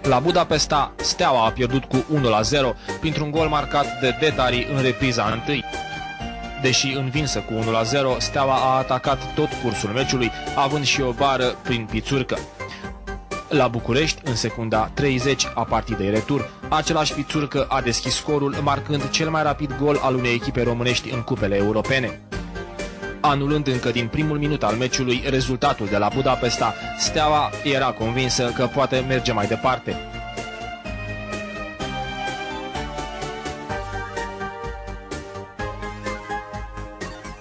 La Budapesta, Steaua a pierdut cu 1-0 printr-un gol marcat de Detari în repriza întâi. Deși învinsă cu 1-0, Steaua a atacat tot cursul meciului, având și o bară prin Pițurcă. La București, în secunda 30 a partidei retur, același Pițurcă a deschis scorul, marcând cel mai rapid gol al unei echipe românești în cupele europene. Anulând încă din primul minut al meciului rezultatul de la Budapesta, Steaua era convinsă că poate merge mai departe.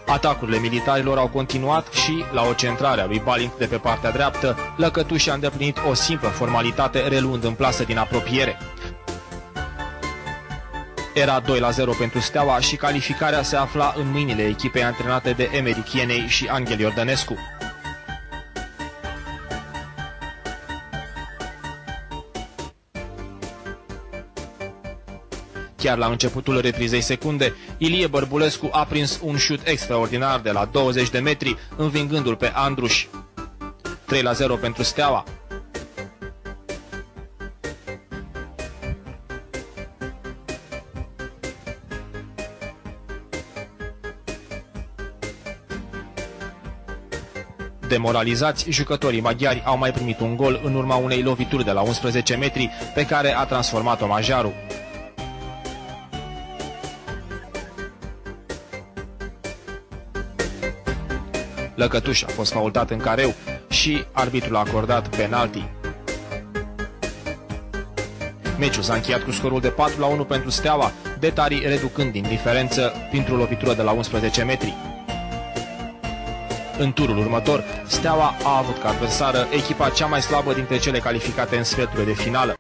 Atacurile militarilor au continuat și, la o centrare a lui Balint de pe partea dreaptă, Lăcătuș a îndeplinit o simplă formalitate reluând în plasă din apropiere. Era 2-0 pentru Steaua și calificarea se afla în mâinile echipei antrenate de Emeric Ienei și Anghel Iordănescu. Chiar la începutul reprizei secunde, Ilie Bărbulescu a prins un șut extraordinar de la 20 de metri, învingându-l pe Andruș. 3-0 pentru Steaua. Demoralizați, jucătorii maghiari au mai primit un gol în urma unei lovituri de la 11 metri pe care a transformat-o Majaru. Lăcătuș a fost faultat în careu și arbitrul a acordat penalti. Meciul s-a încheiat cu scorul de 4-1 pentru Steaua, Detari reducând din diferență printr-o lovitură de la 11 metri. În turul următor, Steaua a avut ca adversară echipa cea mai slabă dintre cele calificate în sferturile de finală.